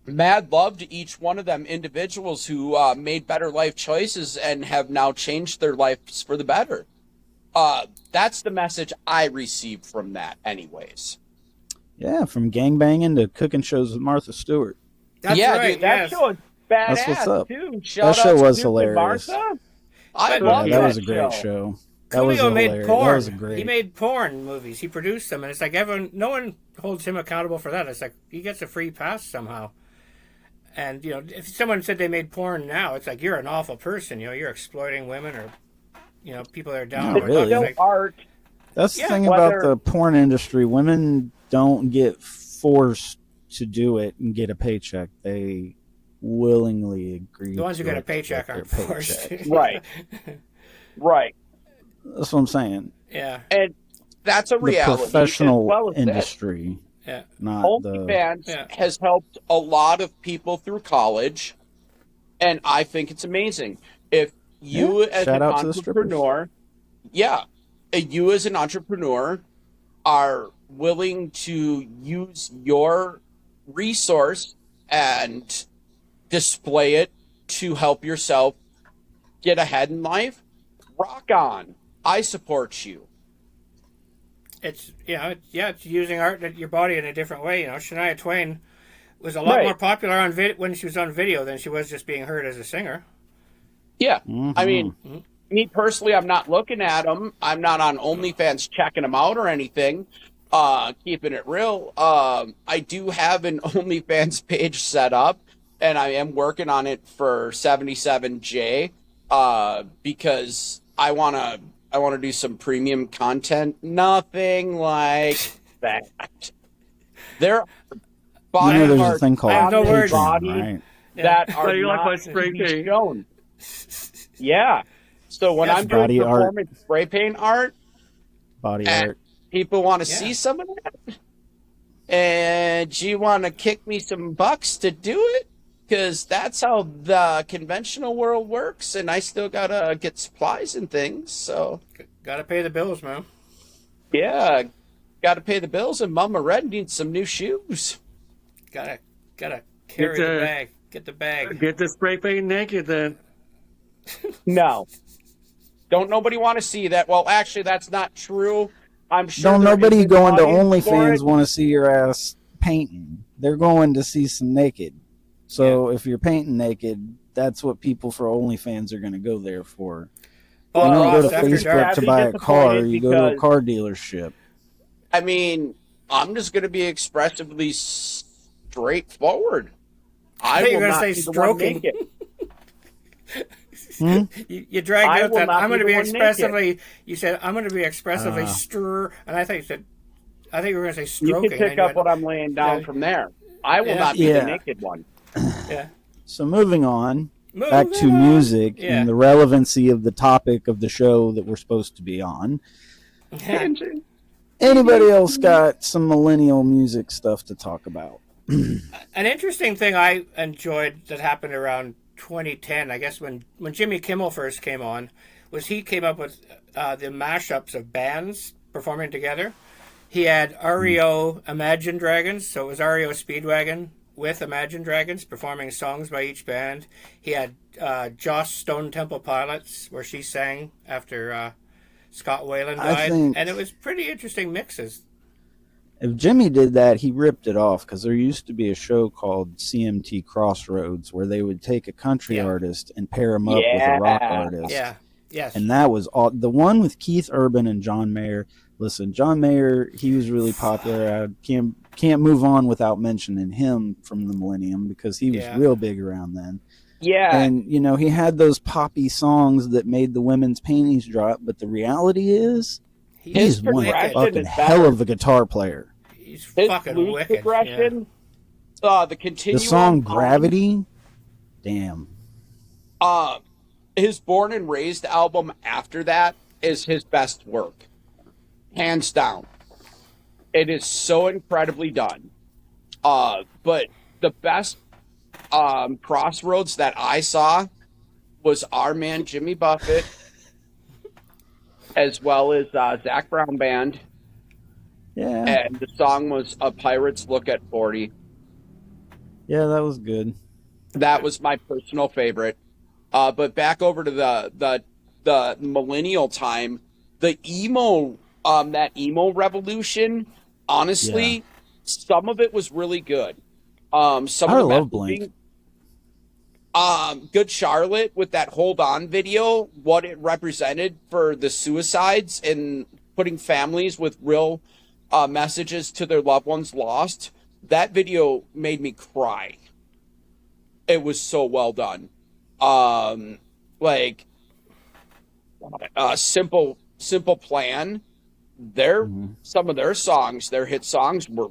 Mad love to each one of them individuals who made better life choices and have now changed their lives for the better. That's the message I received from that anyways. Yeah, from gangbanging to cooking shows with Martha Stewart. That's right, dude, that show is badass, That's what's up. too. That show was hilarious. I love that was a great show. That was Coolio made hilarious. porn. That was great. He made porn movies. He produced them, and it's like no one holds him accountable for that. It's like he gets a free pass somehow. And if someone said they made porn now, it's like you're an awful person. You're exploiting women or people that are down. Not really. Like, art. That's the thing about the porn industry. Women don't get forced to do it and get a paycheck. They willingly agree. The ones who to get a paycheck aren't forced. Right. That's what I'm saying. Yeah. And that's a reality. The professional as well as industry. Yeah. Not OnlyFans has helped a lot of people through college, and I think it's amazing. If you as an entrepreneur, you as an entrepreneur are willing to use your resource and display it to help yourself get ahead in life, rock on. I support you. It's it's using your body in a different way. Shania Twain was a lot more popular on when she was on video than she was just being heard as a singer. Yeah, mm-hmm. I mean, me personally, I'm not looking at them. I'm not on OnlyFans checking them out or anything. Keeping it real, I do have an OnlyFans page set up, and I am working on it for 77J because I wanna do some premium content. Nothing like that. There are body there's parts a thing called I have no words. body right? that are So you like not my spray to be paint? shown. Yeah. So when Yes, I'm doing body art. performance spray paint art Body and art. people want to Yeah. see some of that, and you want to kick me some bucks to do it, because that's how the conventional world works, and I still gotta get supplies and things. So Got to pay the bills, man. yeah, gotta pay the bills, and Mama Red needs some new shoes. Gotta carry the bag. Get the bag. Get the spray paint naked then. No, don't nobody want to see that. Well, actually, that's not true. I'm sure Don't there nobody is an going to audience for OnlyFans it. want to see your ass painting. They're going to see some naked. So if you're painting naked, that's what people for OnlyFans are going to go there for. You Bob don't go Ross to after Facebook dark. to I'd be buy a car. disappointed You go to a because- car dealership. I mean, I'm just going to be expressively straightforward. I thought you will were gonna not say be the one stroking. naked. You dragged I out will that not I'm be going to the be one naked. expressively. You said I'm going to be expressively stir, and I thought you said. I think you were going to say You stroking. can pick and you up went, what I'm laying down Yeah. from there. I will Yeah. not be Yeah. the naked one. Yeah. So moving on, Moving back to on. music Yeah. and the relevancy of the topic of the show that we're supposed to be on. Yeah. Anybody else got some millennial music stuff to talk about? An interesting thing I enjoyed that happened around 2010, I guess, when Jimmy Kimmel first came on, was he came up with the mashups of bands performing together. He had REO Imagine Dragons, so it was REO Speedwagon with Imagine Dragons performing songs by each band. He had Joss Stone Temple Pilots, where she sang after Scott Wayland died, and it was pretty interesting mixes. If Jimmy did that, he ripped it off, because there used to be a show called CMT Crossroads where they would take a country artist and pair him up with a rock artist. Yeah, yes. And that was all. The one with Keith Urban and John Mayer. Listen, John Mayer, he was really popular. I can't move on without mentioning him from the Millennium, because he was real big around then. Yeah. And, you know, he had those poppy songs that made the women's panties drop, but the reality is he's one fucking hell of a guitar player. He's His fucking blues wicked. progression, the continuum. The song Gravity, damn. His Born and Raised album after that is his best work. Hands down. It is so incredibly done. But the best Crossroads that I saw was our man Jimmy Buffett, as well as Zach Brown Band. Yeah. And the song was A Pirate's Look at 40. Yeah, that was good. That was my personal favorite. But back over to the millennial time, the emo, that emo revolution, honestly, some of it was really good. Some I of the love messaging, Blink. Good Charlotte with that Hold On video, what it represented for the suicides and putting families with real messages to their loved ones lost. That video made me cry. It was so well done. Simple Plan. Some of their songs, their hit songs, were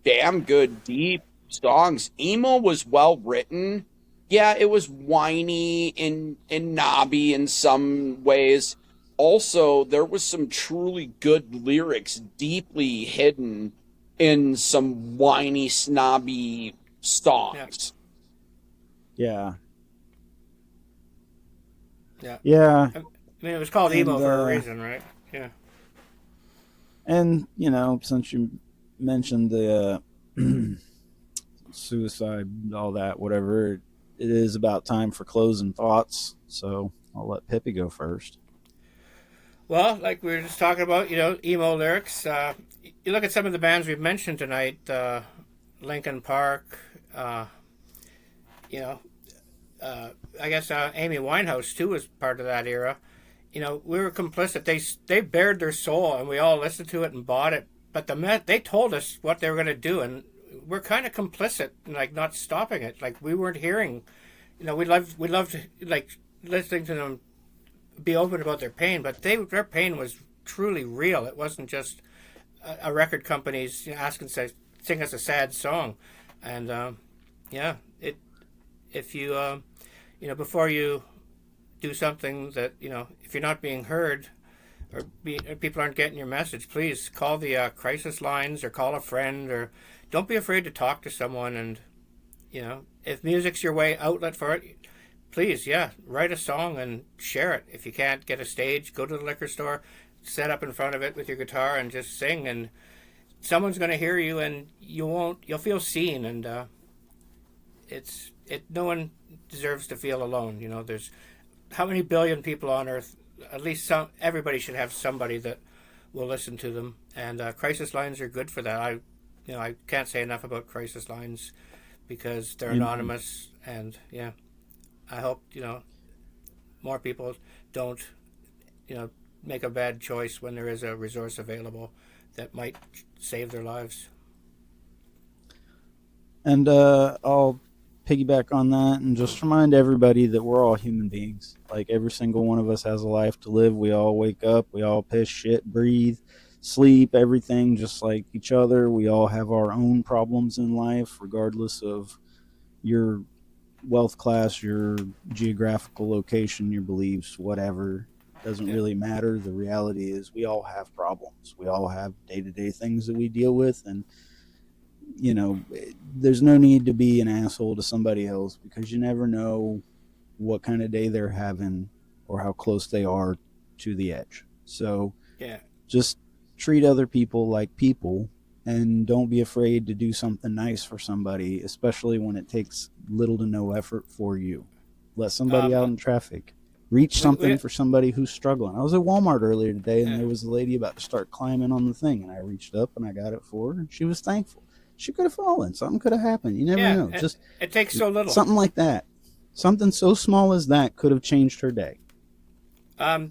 damn good, deep songs. Emo was well written. Yeah, it was whiny and knobby in some ways. Also, there was some truly good lyrics deeply hidden in some whiny, snobby songs. Yeah. Yeah. I mean, it was called emo for a reason, right? Yeah. And, you know, since you mentioned the suicide, all that, whatever, it is about time for closing thoughts. So I'll let Pippi go first. Well, like we were just talking about, you know, emo lyrics. You look at some of the bands we've mentioned tonight, Linkin Park, you know, I guess Amy Winehouse, too, was part of that era. You know, we were complicit. They bared their soul, and we all listened to it and bought it. But they told us what they were going to do, and we're kind of complicit in, like, not stopping it. Like, we weren't hearing, you know, we loved like, listening to them be open about their pain, but their pain was truly real. It wasn't just a record company's, you know, asking to sing us a sad song. And, if you, you know, before you do something that, if you're not being heard or people aren't getting your message, please call the crisis lines or call a friend, or don't be afraid to talk to someone. And, if music's your outlet for it, please, write a song and share it. If you can't get a stage, go to the liquor store, set up in front of it with your guitar and just sing, and someone's going to hear you, and you'll feel seen. And no one deserves to feel alone. There's how many billion people on earth? At least everybody should have somebody that will listen to them, and crisis lines are good for that. I can't say enough about crisis lines because they're anonymous, and I hope more people don't make a bad choice when there is a resource available that might save their lives. And I'll piggyback on that and just remind everybody that we're all human beings. Like, every single one of us has a life to live. We all wake up, we all piss, shit, breathe, sleep, everything just like each other. We all have our own problems in life, regardless of your wealth class, your geographical location, your beliefs, whatever. Doesn't really matter. The reality is we all have problems. We all have day-to-day things that we deal with, and there's no need to be an asshole to somebody else, because you never know what kind of day they're having or how close they are to the edge. So just treat other people like people, and don't be afraid to do something nice for somebody, especially when it takes little to no effort for you. Let somebody out in traffic. Reach something for somebody who's struggling. I was at Walmart earlier today, and there was a lady about to start climbing on the thing, and I reached up and I got it for her, and she was thankful. She could have fallen. Something could have happened. You never know. Just it takes so little. Something like that. Something so small as that could have changed her day.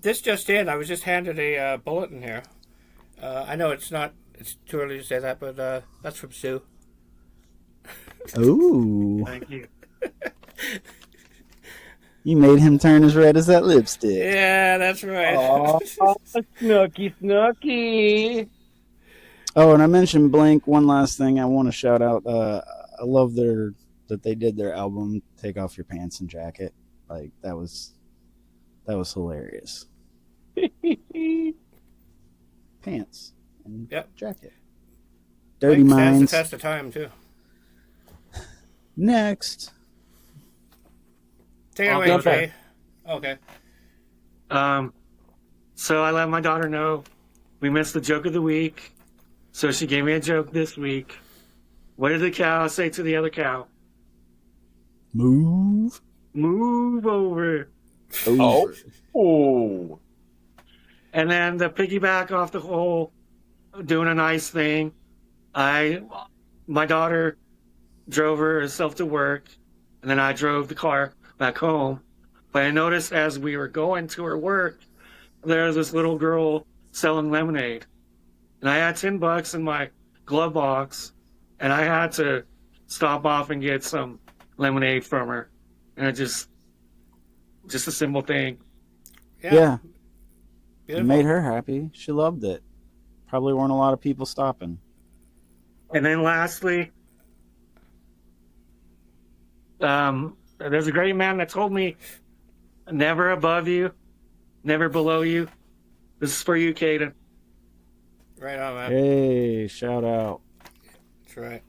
This just in. I was just handed a bulletin here. I know it's too early to say that, but that's from Sue. Ooh. Thank you. You made him turn as red as that lipstick. Yeah, that's right. Oh, snooky. Oh, and I mentioned Blink. One last thing I want to shout out. I love that they did their album "Take Off Your Pants and Jacket." Like, that was hilarious. Pants and jacket. Dirty Blink Minds. stands the test of time too. Next. Take it away, Jay. Okay. So I let my daughter know we missed the joke of the week. So she gave me a joke this week. What did the cow say to the other cow? Move over. Oh. And then to piggyback off the whole doing a nice thing, my daughter drove herself to work, and then I drove the car back home. But I noticed as we were going to her work, there was this little girl selling lemonade. And I had $10 in my glove box, and I had to stop off and get some lemonade from her. And it just a simple thing. Yeah. It Beautiful. made her happy. She loved it. Probably weren't a lot of people stopping. And then lastly, there's a great man that told me, never above you, never below you. This is for you, Caden. Right on, man. Hey, shout out. That's right.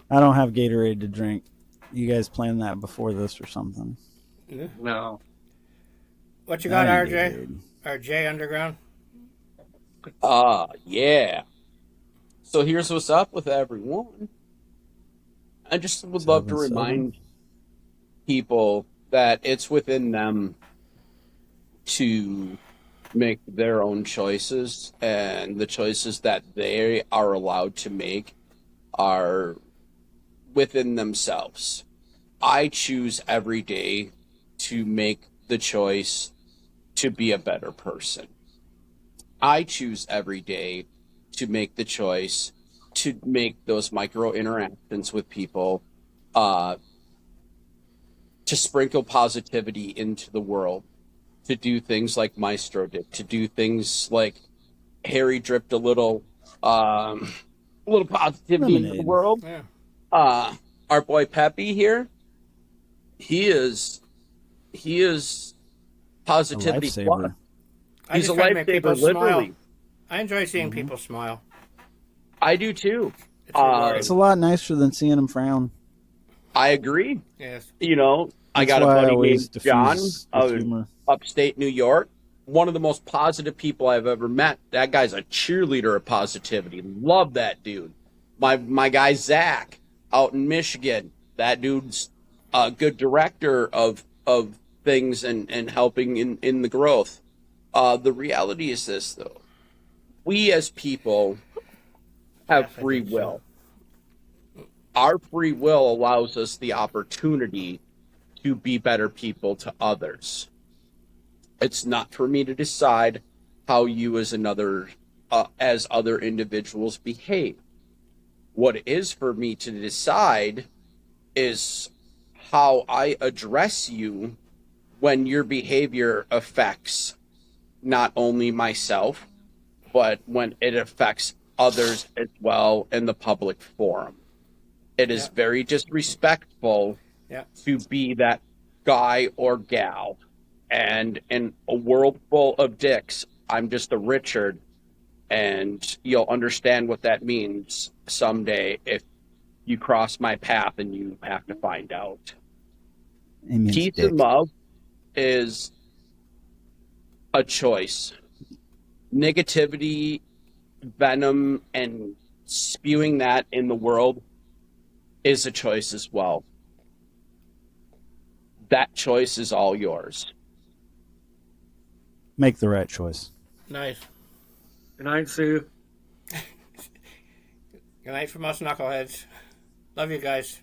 I don't have Gatorade to drink. You guys planned that before this or something? No. What you got, RJ? Gatorade. RJ Underground? Yeah. So here's what's up with everyone. I just would love to remind people that it's within them to make their own choices, and the choices that they are allowed to make are within themselves. I choose every day to make the choice to be a better person. I choose every day to make the choice to make those micro interactions with people, to sprinkle positivity into the world, to do things like Maestro did, to do things like Harry dripped a little positivity into the world. Yeah. Our boy Peppy here, he is A positivity plus. lifesaver. I He's a just try to make people lifesaver, literally. smile. I enjoy seeing people smile. I do too. It's rewarding. It's a lot nicer than seeing them frown. I agree. Yes. You know, I That's got a why I buddy always named John diffuse with of humor. upstate New York. One of the most positive people I've ever met. That guy's a cheerleader of positivity. Love that dude. My guy Zach out in Michigan. That dude's a good director of things and helping in the growth. The reality is this though. We as people have Yes, I free think so. will. Our free will allows us the opportunity to be better people to others. It's not for me to decide how you as other individuals behave. What it is for me to decide is how I address you when your behavior affects not only myself, but when it affects others as well in the public forum. It is Yeah. very disrespectful Yeah. to be that guy or gal. And in a world full of dicks, I'm just a Richard, and you'll understand what that means someday if you cross my path and you have to find out. It means Peace dick. and love is a choice. Negativity, venom, and spewing that in the world is a choice as well. That choice is all yours. Make the right choice. Nice. Good night, Sue. Good night from us knuckleheads. Love you guys.